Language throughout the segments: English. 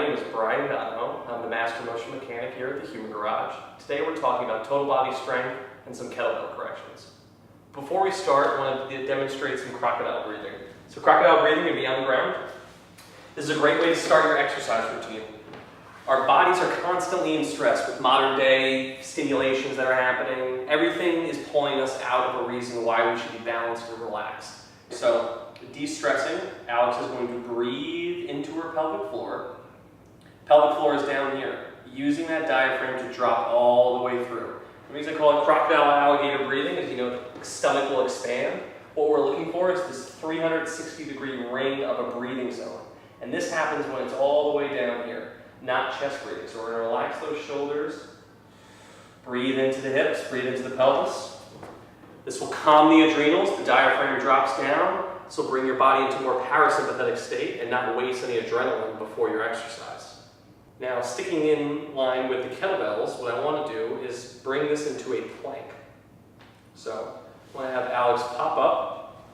name is Brian Dono. I'm the master motion mechanic here at the Human Garage. Today we're talking about total body strength and some kettlebell corrections. Before we start, I want to demonstrate some crocodile breathing. So crocodile breathing can be on the ground. This is a great way to start your exercise routine. Our bodies are constantly in stress with modern day stimulations that are happening. Everything is pulling us out of a reason why we should be balanced and relaxed. So, de-stressing, Alex is going to breathe into her pelvic floor. Pelvic floor is down here, using that diaphragm to drop all the way through. The reason I call it crocodile alligator breathing is, the stomach will expand. What we're looking for is this 360-degree ring of a breathing zone. And this happens when it's all the way down here, not chest breathing. So we're going to relax those shoulders, breathe into the hips, breathe into the pelvis. This will calm the adrenals, the diaphragm drops down. This will bring your body into a more parasympathetic state and not waste any adrenaline before your exercise. Now, sticking in line with the kettlebells, what I want to do is bring this into a plank. So, I want to have Alex pop up.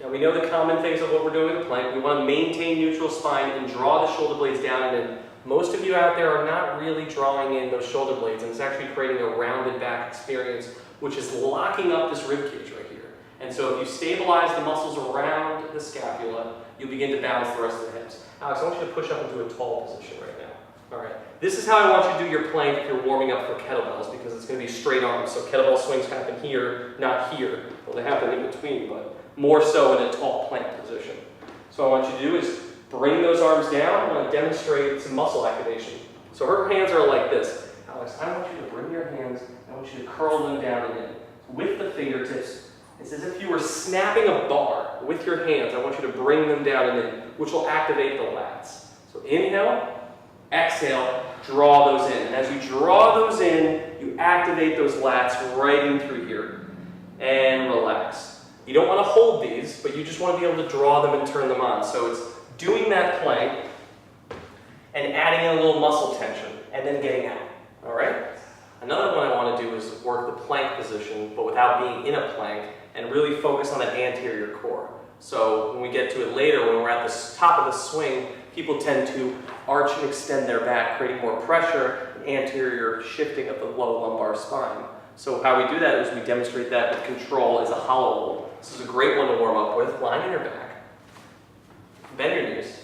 Now, we know the common things of what we're doing in the plank. We want to maintain neutral spine and draw the shoulder blades down and in. Most of you out there are not really drawing in those shoulder blades, and it's actually creating a rounded back experience, which is locking up this rib cage right here. And so if you stabilize the muscles around the scapula, you'll begin to balance the rest of the hips. Alex, I want you to push up into a tall position right now. All right. This is how I want you to do your plank if you're warming up for kettlebells, because it's going to be straight arms. So kettlebell swings happen here, not here. Well, they happen in between, but more so in a tall plank position. So what I want you to do is bring those arms down. I want to demonstrate some muscle activation. So her hands are like this. Alex, I want you to bring your hands, I want you to curl them down and in. With the fingertips, it's as if you were snapping a bar with your hands. I want you to bring them down and in, which will activate the lats. So inhale, exhale, draw those in. And as you draw those in, you activate those lats right in through here. And relax. You don't want to hold these, but you just want to be able to draw them and turn them on. So it's doing that plank and adding in a little muscle tension and then getting out. All right? Another one I want to do is work the plank position, but without being in a plank, and really focus on that anterior core. So when we get to it later, when we're at the top of the swing, people tend to arch and extend their back, creating more pressure and anterior shifting of the low lumbar spine. So how we do that is we demonstrate that with control as a hollow hold. This is a great one to warm up with. Lying on your back. Bend your knees.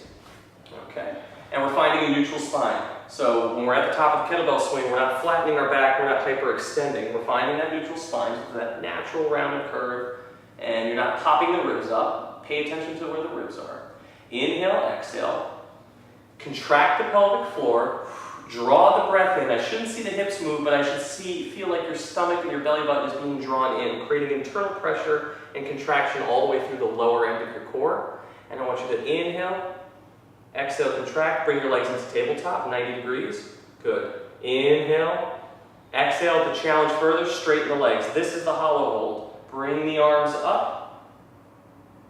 Okay. And we're finding a neutral spine. So when we're at the top of the kettlebell swing, we're not flattening our back, we're not hyperextending. We're finding that neutral spine, so that natural rounded curve, and you're not popping the ribs up. Pay attention to where the ribs are. Inhale, exhale. Contract the pelvic floor. Draw the breath in. I shouldn't see the hips move, but I should feel like your stomach and your belly button is being drawn in, creating internal pressure and contraction all the way through the lower end of your core. And I want you to inhale, exhale, contract, bring your legs into tabletop, 90 degrees. Good. Inhale, exhale to challenge further, straighten the legs. This is the hollow hold. Bring the arms up,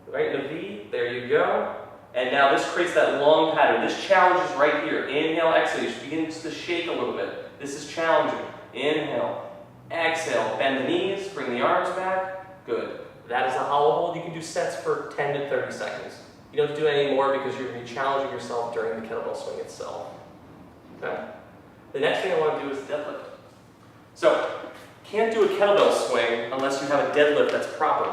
right in the V, there you go. And now this creates that long pattern. This challenge is right here. Inhale, exhale, you should begin to shake a little bit. This is challenging. Inhale, exhale, bend the knees, bring the arms back. Good. That is a hollow hold. You can do sets for 10 to 30 seconds. You don't have to do it anymore because you're going to be challenging yourself during the kettlebell swing itself. Okay? The next thing I want to do is deadlift. So, can't do a kettlebell swing unless you have a deadlift that's proper.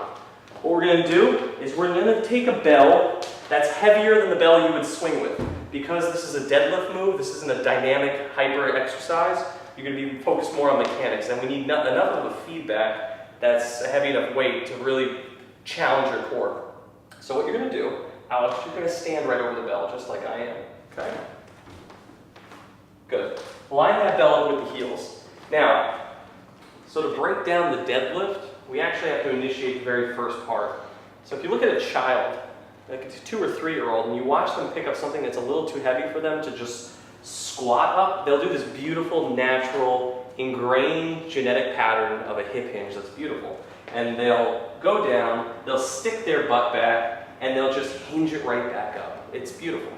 What we're going to do is we're going to take a bell that's heavier than the bell you would swing with. Because this is a deadlift move, this isn't a dynamic hyper exercise, you're going to be focused more on mechanics. And we need enough of a feedback that's a heavy enough weight to really challenge your core. So what you're going to do, Alex, you're going to stand right over the bell, just like I am. Okay? Good. Line that bell up with the heels. Now, so to break down the deadlift, we actually have to initiate the very first part. So if you look at a child, like a 2 or 3-year-old, and you watch them pick up something that's a little too heavy for them to just squat up, they'll do this beautiful, natural, ingrained genetic pattern of a hip hinge that's beautiful. And they'll go down, they'll stick their butt back, and they'll just hinge it right back up. It's beautiful.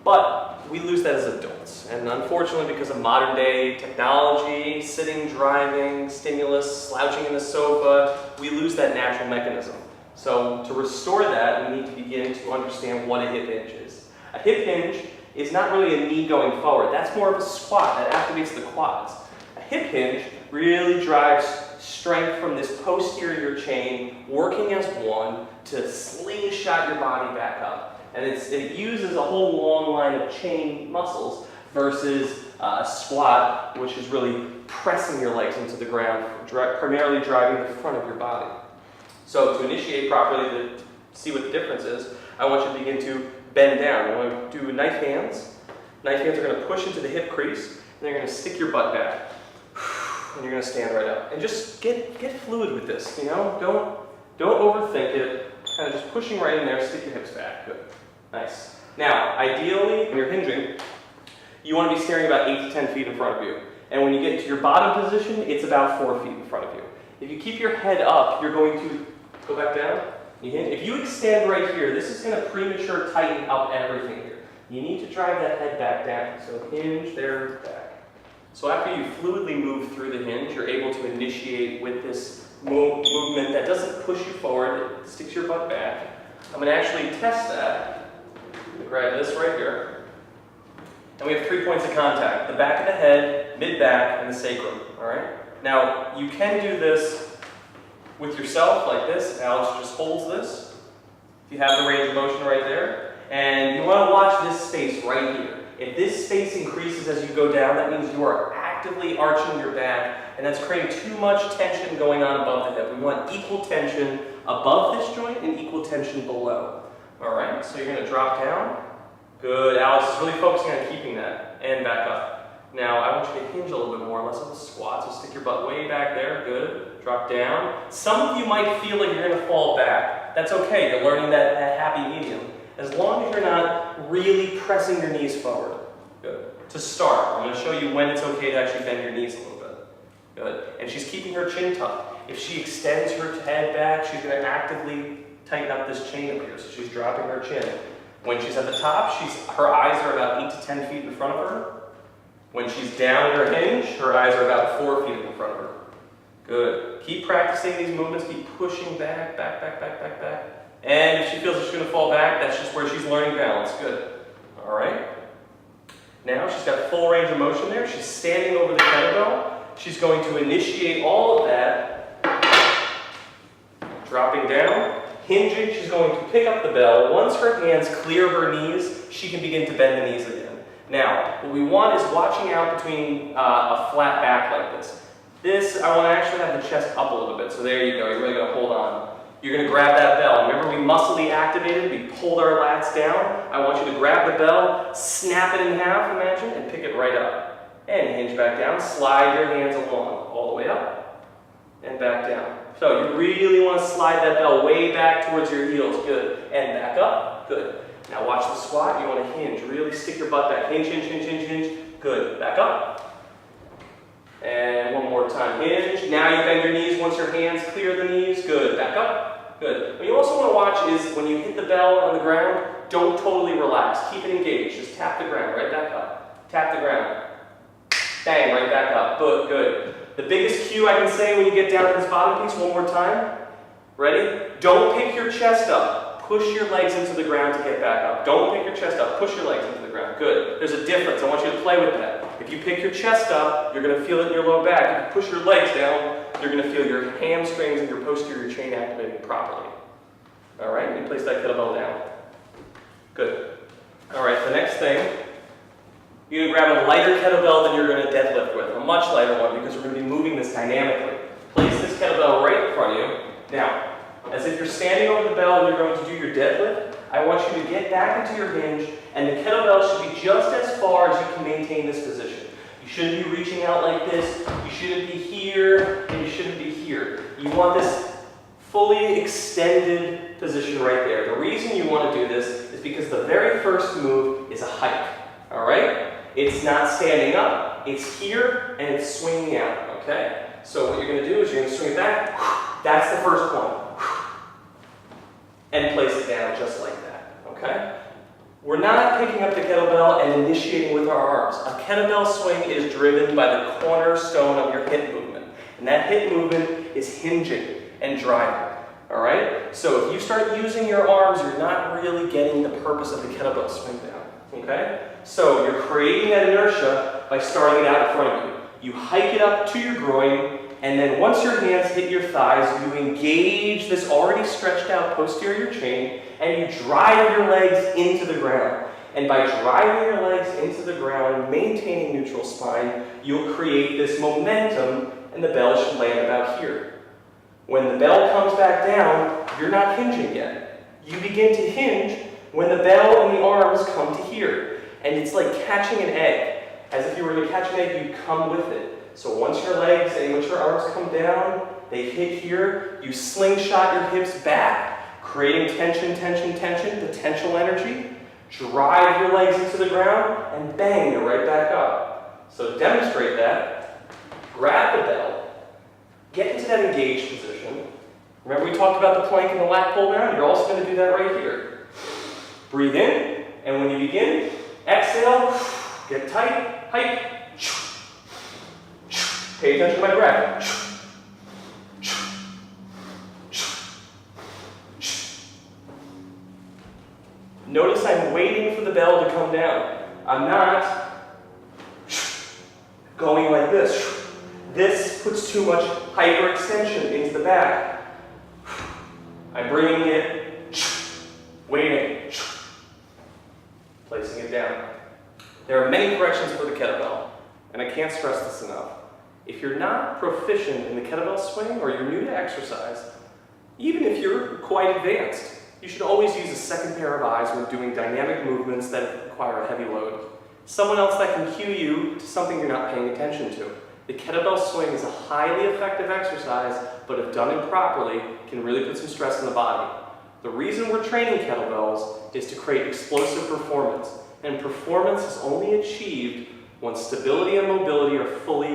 But we lose that as adults. And unfortunately, because of modern day technology, sitting, driving, stimulus, slouching in the sofa, we lose that natural mechanism. So to restore that, we need to begin to understand what a hip hinge is. A hip hinge is not really a knee going forward. That's more of a squat that activates the quads. A hip hinge really drives strength from this posterior chain, working as one to slingshot your body back up. And it uses a whole long line of chain muscles versus a squat, which is really pressing your legs into the ground, primarily driving the front of your body. So to initiate properly, to see what the difference is, I want you to begin to bend down. You want to do knife hands. Knife hands are going to push into the hip crease, and they're going to stick your butt back. And you're going to stand right up. And just get fluid with this, you know? Don't overthink it. Kind of just pushing right in there, stick your hips back. Good. Nice. Now, ideally, when you're hinging, you want to be staring about 8 to 10 feet in front of you. And when you get to your bottom position, it's about 4 feet in front of you. If you keep your head up, you're going to go back down. You hinge. If you extend right here, this is going to premature tighten up everything here. You need to drive that head back down. So hinge there, back. So after you fluidly move through the hinge, you're able to initiate with this movement that doesn't push you forward, it sticks your butt back. I'm going to actually test that. I'm going to grab this right here. And we have 3 points of contact: the back of the head, mid-back, and the sacrum. All right? Now, you can do this with yourself like this. Alex just holds this. If you have the range of motion right there. And you want to watch this space right here. If this space increases as you go down, that means you are actively arching your back, and that's creating too much tension going on above the hip. We want equal tension above this joint and equal tension below. All right, so you're going to drop down. Good. Alice is really focusing on keeping that, and back up. Now, I want you to hinge a little bit more, less of a squat, so stick your butt way back there. Good. Drop down. Some of you might feel like you're going to fall back. That's okay. You're learning that happy medium. As long as you're not really pressing your knees forward. Good. To start, I'm going to show you when it's okay to actually bend your knees a little bit. Good. And she's keeping her chin tucked. If she extends her head back, she's going to actively tighten up this chain up here. So she's dropping her chin. When she's at the top, her eyes are about 8 to 10 feet in front of her. When she's down in her hinge, her eyes are about 4 feet in front of her. Good. Keep practicing these movements. Keep pushing back, back, back, back, back, back. And if she feels that she's going to fall back, that's just where she's learning balance. Good. All right. Now she's got full range of motion there. She's standing over the kettlebell. She's going to initiate all of that. Dropping down. Hinging. She's going to pick up the bell. Once her hands clear her knees, she can begin to bend the knees again. Now, what we want is watching out between a flat back like this. This, I want to actually have the chest up a little bit. So there you go. You're really going to hold on. You're going to grab that bell. Remember, we muscly activated, we pulled our lats down. I want you to grab the bell, snap it in half, imagine, and pick it right up. And hinge back down, slide your hands along, all the way up, and back down. So you really want to slide that bell way back towards your heels, good. And back up, good. Now watch the squat, you want to hinge, really stick your butt back. Hinge, hinge, hinge, hinge, hinge, good. Back up. And one more time, hinge. Now you bend your knees once your hands clear the knees, good. Back up. Good. What you also want to watch is when you hit the bell on the ground, don't totally relax. Keep it engaged. Just tap the ground right back up. Tap the ground. Bang, right back up. Good, good. The biggest cue I can say when you get down to this bottom piece, one more time. Ready? Don't pick your chest up. Push your legs into the ground to get back up. Don't pick your chest up. Push your legs into the ground. Good. There's a difference. I want you to play with that. If you pick your chest up, you're going to feel it in your low back. If you push your legs down, you're going to feel your hamstrings and your posterior chain activating properly. All right, you place that kettlebell down. Good. All right, the next thing, you're going to grab a lighter kettlebell than you're going to deadlift with, a much lighter one because we're going to be moving this dynamically. Place this kettlebell right in front of you. Now, as if you're standing over the bell and you're going to do your deadlift, I want you to get back into your hinge, and the kettlebell should be just as far as you can maintain this position. You shouldn't be reaching out like this. You shouldn't be here, and you shouldn't be here. You want this fully extended position right there. The reason you want to do this is because the very first move is a hike, all right? It's not standing up. It's here, and it's swinging out, okay? So what you're going to do is you're going to swing it back. That's the first point. And place it down just like that, okay? We're not picking up the kettlebell and initiating with our arms. A kettlebell swing is driven by the cornerstone of your hip movement. And that hip movement is hinging and driving, all right? So if you start using your arms, you're not really getting the purpose of the kettlebell swing down. Okay? So you're creating that inertia by starting it out in front of you. You hike it up to your groin, and then once your hands hit your thighs, you engage this already stretched out posterior chain, and you drive your legs into the ground. And by driving your legs into the ground, maintaining neutral spine, you'll create this momentum, and the bell should land about here. When the bell comes back down, you're not hinging yet. You begin to hinge when the bell and the arms come to here. And it's like catching an egg. As if you were to catch an egg, you come with it. So once your legs and once your arms come down, they hit here, you slingshot your hips back, creating tension, tension, tension, potential energy. Drive your legs into the ground, and bang, you're right back up. So to demonstrate that, grab the bell, get into that engaged position. Remember we talked about the plank and the lat pull down? You're also going to do that right here. Breathe in, and when you begin, exhale, get tight, hike. Pay attention to my breath. Notice I'm waiting for the bell to come down. I'm not going like this. This puts too much hyperextension into the back. I'm bringing it, waiting, placing it down. There are many corrections for the kettlebell, and I can't stress this enough. If you're not proficient in the kettlebell swing or you're new to exercise, even if you're quite advanced, you should always use a second pair of eyes when doing dynamic movements that require a heavy load. Someone else that can cue you to something you're not paying attention to. The kettlebell swing is a highly effective exercise, but if done improperly, can really put some stress on the body. The reason we're training kettlebells is to create explosive performance, and performance is only achieved when stability and mobility are fully